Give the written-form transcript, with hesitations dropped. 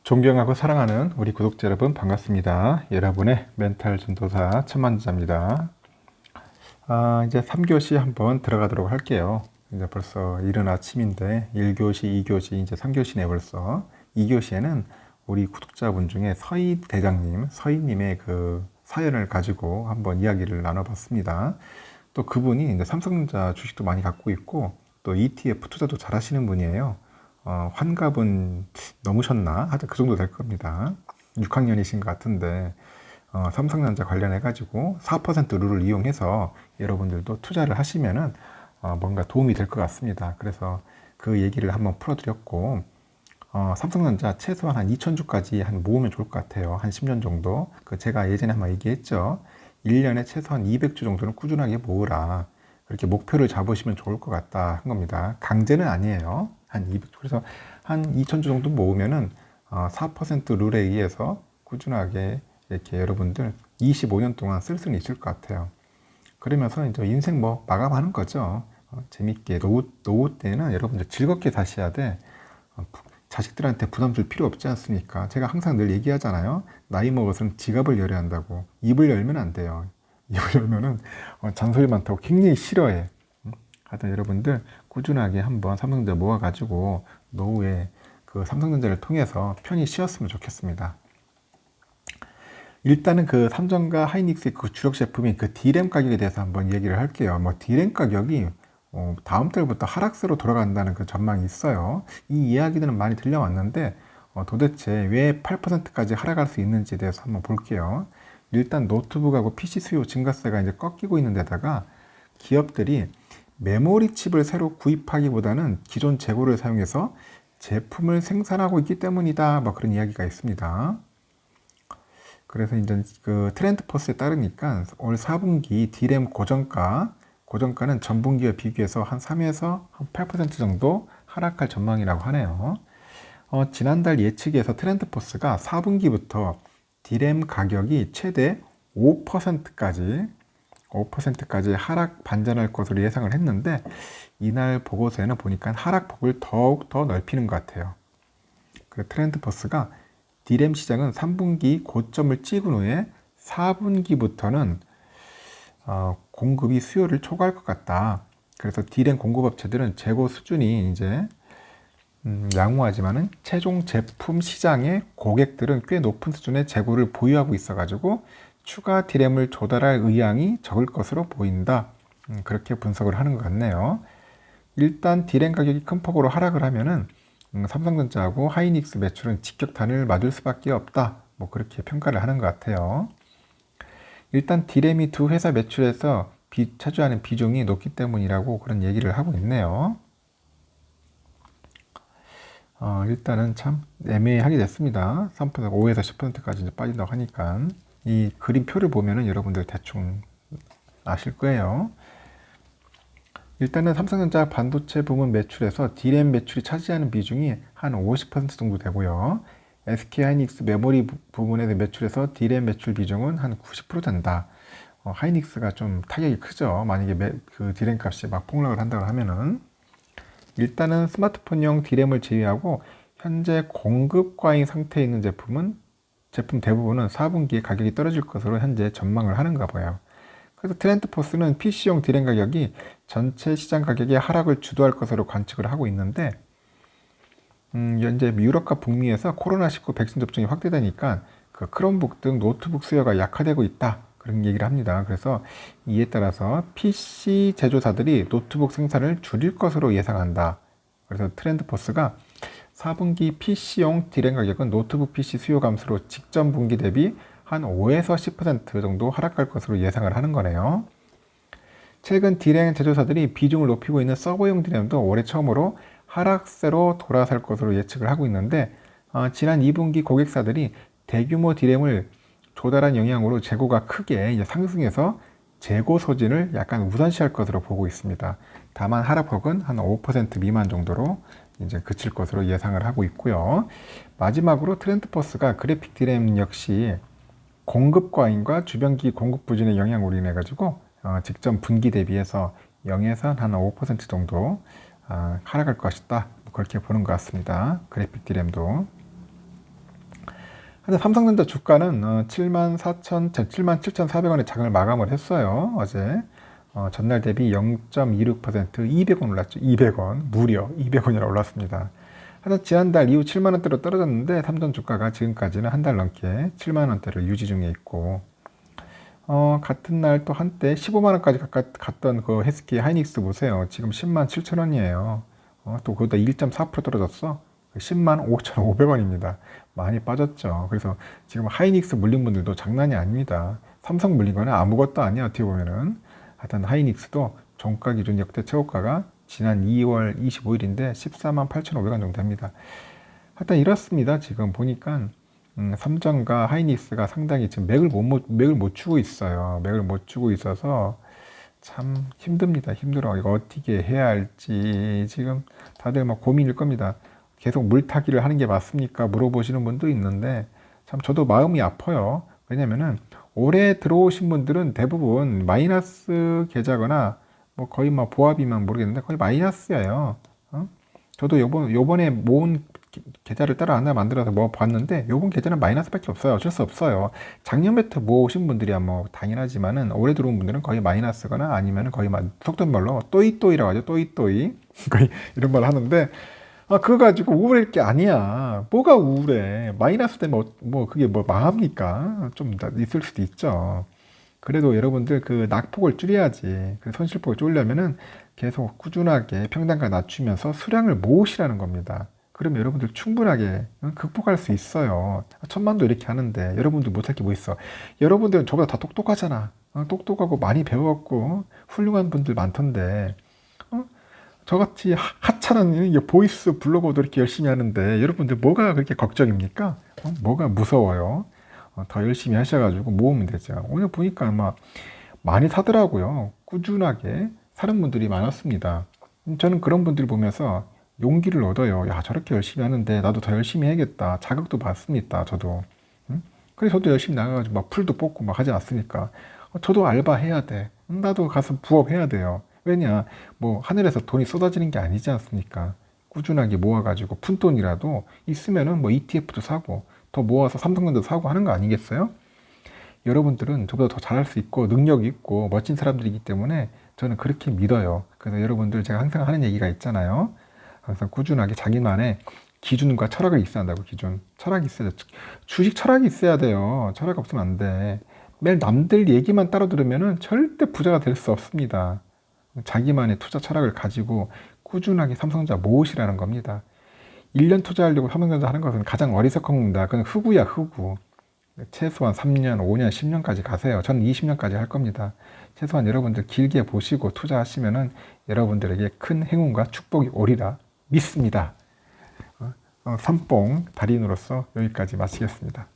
존경하고 사랑하는 우리 구독자 여러분 반갑습니다. 여러분의 멘탈 전도사 천만자입니다. 이제 3교시 한번 들어가도록 할게요. 이제 벌써 이른 아침인데 1교시, 2교시, 이제 3교시네 벌써. 2교시에는 우리 구독자분 중에 서희 대장님, 서희님의 그 사연을 가지고 한번 이야기를 나눠봤습니다. 또 그분이 이제 삼성전자 주식도 많이 갖고 있고 또 ETF 투자도 잘 하시는 분이에요. 환갑은 넘으셨나? 하여튼 그 정도 될 겁니다. 6학년이신 것 같은데 삼성전자 관련해가지고 4% 룰을 이용해서 여러분들도 투자를 하시면은 뭔가 도움이 될 것 같습니다. 그래서 그 얘기를 한번 풀어드렸고 삼성전자 최소한 한 2,000주까지 한 모으면 좋을 것 같아요. 한 10년 정도. 그 제가 예전에 한번 얘기했죠. 1년에 최소한 200주 정도는 꾸준하게 모으라. 그렇게 목표를 잡으시면 좋을 것 같다 한 겁니다. 강제는 아니에요. 한 200주. 그래서 한 2,000주 정도 모으면은 4% 룰에 의해서 꾸준하게 이렇게 여러분들 25년 동안 쓸 수는 있을 것 같아요. 그러면서 이제 인생 뭐 마감하는 거죠. 재밌게 노후 때는 여러분들 즐겁게 사셔야 돼. 자식들한테 부담 줄 필요 없지 않습니까? 제가 항상 늘 얘기하잖아요. 나이 먹어서는 지갑을 열어야 한다고. 입을 열면 안 돼요. 입을 열면은 잔소리 많다고 굉장히 싫어해. 하여튼 여러분들 꾸준하게 한번 삼성전자 모아가지고 노후에 그 삼성전자를 통해서 편히 쉬었으면 좋겠습니다. 일단은 그 삼성과 하이닉스의 그 주력 제품인 그 D램 가격에 대해서 한번 얘기를 할게요. 뭐 D램 가격이 다음 달부터 하락세로 돌아간다는 그 전망이 있어요. 이 이야기들은 많이 들려왔는데 도대체 왜 8%까지 하락할 수 있는지에 대해서 한번 볼게요. 일단 노트북하고 PC 수요 증가세가 이제 꺾이고 있는 데다가 기업들이 메모리 칩을 새로 구입하기보다는 기존 재고를 사용해서 제품을 생산하고 있기 때문이다. 뭐 그런 이야기가 있습니다. 그래서 이제 그 트렌드포스에 따르니까 올 4분기 D램 고정가는 전분기와 비교해서 한 3에서 한 8% 정도 하락할 전망이라고 하네요. 지난달 예측에서 트렌드포스가 4분기부터 D램 가격이 최대 5%까지 하락 반전할 것으로 예상을 했는데 이날 보고서에는 보니까 하락폭을 더욱 더 넓히는 것 같아요. 그래서 트렌드포스가 D램 시장은 3분기 고점을 찍은 후에 4분기부터는 공급이 수요를 초과할 것 같다. 그래서 D램 공급업체들은 재고 수준이 이제 양호하지만은 최종 제품 시장의 고객들은 꽤 높은 수준의 재고를 보유하고 있어가지고 추가 D램을 조달할 의향이 적을 것으로 보인다. 그렇게 분석을 하는 것 같네요. 일단 D램 가격이 큰 폭으로 하락을 하면은 삼성전자하고 하이닉스 매출은 직격탄을 맞을 수밖에 없다. 뭐 그렇게 평가를 하는 것 같아요. 일단 D램이 두 회사 매출에서 차지하는 비중이 높기 때문이라고 그런 얘기를 하고 있네요. 일단은 참 애매하게 됐습니다. 3%, 5에서 10%까지 이제 빠진다고 하니까 이 그림표를 보면은 여러분들 대충 아실 거예요. 일단은 삼성전자 반도체 부문 매출에서 D램 매출이 차지하는 비중이 한 50% 정도 되고요. SK하이닉스 메모리 부문의 매출에서 D램 매출 비중은 한 90% 된다. 하이닉스가 좀 타격이 크죠. 만약에 그 D램 값이 막 폭락을 한다고 하면은 일단은 스마트폰용 D램을 제외하고 현재 공급 과잉 상태에 있는 제품 대부분은 4분기에 가격이 떨어질 것으로 현재 전망을 하는가 봐요. 그래서 트렌드포스는 PC용 D램 가격이 전체 시장 가격의 하락을 주도할 것으로 관측을 하고 있는데 현재 유럽과 북미에서 코로나19 백신 접종이 확대되니까 그 크롬북 등 노트북 수요가 약화되고 있다. 그런 얘기를 합니다. 그래서 이에 따라서 PC 제조사들이 노트북 생산을 줄일 것으로 예상한다. 그래서 트렌드포스가 4분기 PC용 D램 가격은 노트북 PC 수요 감소로 직전 분기 대비 한 5에서 10% 정도 하락할 것으로 예상을 하는 거네요. 최근 D램 제조사들이 비중을 높이고 있는 서버용 D램도 올해 처음으로 하락세로 돌아설 것으로 예측을 하고 있는데 지난 2분기 고객사들이 대규모 D램을 조달한 영향으로 재고가 크게 이제 상승해서 재고 소진을 약간 우선시할 것으로 보고 있습니다. 다만 하락폭은 한 5% 미만 정도로 이제 그칠 것으로 예상을 하고 있고요. 마지막으로 트렌드포스가 그래픽 D램 역시 공급 과잉과 주변기 공급 부진의 영향으로 인해 가지고 직전 분기 대비해서 0에서 한 5% 정도 하락할 것이다. 그렇게 보는 것 같습니다. 그래픽 D램도. 하여튼 삼성전자 주가는 74,400원의 장을 마감을 했어요. 어제. 전날 대비 0.26% 200원 올랐죠. 200원. 무려 200원이나 올랐습니다. 하여튼 지난달 이후 7만원대로 떨어졌는데 삼성 주가가 지금까지는 한 달 넘게 7만원대를 유지 중에 있고, 같은 날 또 한때 15만원까지 갔던 그 SK 하이닉스 보세요. 지금 10만 7천원이에요. 또 그보다 1.4% 떨어졌어. 10만 5,500원입니다. 많이 빠졌죠. 그래서 지금 하이닉스 물린 분들도 장난이 아닙니다. 삼성 물린 거는 아무것도 아니야, 어떻게 보면은. 하여튼 하이닉스도 종가 기준 역대 최고가가 지난 2월 25일인데 14만 8,500원 정도 됩니다. 하여튼 이렇습니다. 지금 보니까 삼성과 하이닉스가 상당히 지금 맥을 못 추고 있어요. 맥을 못 추고 있어서 참 힘듭니다. 힘들어. 이거 어떻게 해야 할지 지금 다들 막 고민일 겁니다. 계속 물타기를 하는 게 맞습니까? 물어보시는 분도 있는데 참 저도 마음이 아파요. 왜냐면은 올해 들어오신 분들은 대부분 마이너스 계좌거나 뭐 거의 막 보합이면 모르겠는데 거의 마이너스예요. 저도 요번에 모은 계좌를 따로 하나 만들어서 뭐 봤는데 요번 계좌는 마이너스밖에 없어요. 어쩔 수 없어요. 작년부터 모으신 분들이야 뭐 당연하지만은 올해 들어온 분들은 거의 마이너스거나 아니면은 거의 막 속된말로 또이또이라고 하죠. 또이또이 거의 이런 말 하는데 그거 가지고 우울할 게 아니야. 뭐가 우울해. 마이너스 되면 그게 뭐 망합니까? 좀 있을 수도 있죠. 그래도 여러분들 그 낙폭을 줄여야지. 그 손실폭을 줄이려면은 계속 꾸준하게 평단가 낮추면서 수량을 모으시라는 겁니다. 그러면 여러분들 충분하게 극복할 수 있어요. 천만도 이렇게 하는데 여러분들 못할 게 뭐 있어. 여러분들은 저보다 다 똑똑하잖아. 똑똑하고 많이 배웠고 훌륭한 분들 많던데 저같이 하찮은 보이스 블로거도 이렇게 열심히 하는데 여러분들 뭐가 그렇게 걱정입니까? 뭐가 무서워요? 더 열심히 하셔가지고 모으면 되죠. 오늘 보니까 많이 사더라고요. 꾸준하게 사는 분들이 많았습니다. 저는 그런 분들 보면서 용기를 얻어요. 야, 저렇게 열심히 하는데 나도 더 열심히 해야겠다. 자극도 받습니다. 저도. 그래서 저도 열심히 나가가지고 막 풀도 뽑고 막 하지 않습니까? 저도 알바해야 돼. 나도 가서 부업해야 돼요. 왜냐, 뭐 하늘에서 돈이 쏟아지는 게 아니지 않습니까? 꾸준하게 모아가지고 푼돈이라도 있으면은 뭐 ETF도 사고 더 모아서 삼성전자도 사고 하는 거 아니겠어요? 여러분들은 저보다 더 잘할 수 있고 능력이 있고 멋진 사람들이기 때문에 저는 그렇게 믿어요. 그래서 여러분들 제가 항상 하는 얘기가 있잖아요. 항상 꾸준하게 자기만의 기준과 철학을 있어야 한다고. 기준, 철학이 있어야 돼. 주식 철학이 있어야 돼요. 철학 없으면 안 돼. 매일 남들 얘기만 따라 들으면은 절대 부자가 될 수 없습니다. 자기만의 투자 철학을 가지고 꾸준하게 삼성전자 모으시라는 겁니다. 1년 투자하려고 삼성전자 하는 것은 가장 어리석은 겁니다. 그건 흑우야, 흑우. 최소한 3년, 5년, 10년까지 가세요. 저는 20년까지 할 겁니다. 최소한 여러분들 길게 보시고 투자하시면은 여러분들에게 큰 행운과 축복이 오리라 믿습니다. 삼뽕 달인으로서 여기까지 마치겠습니다.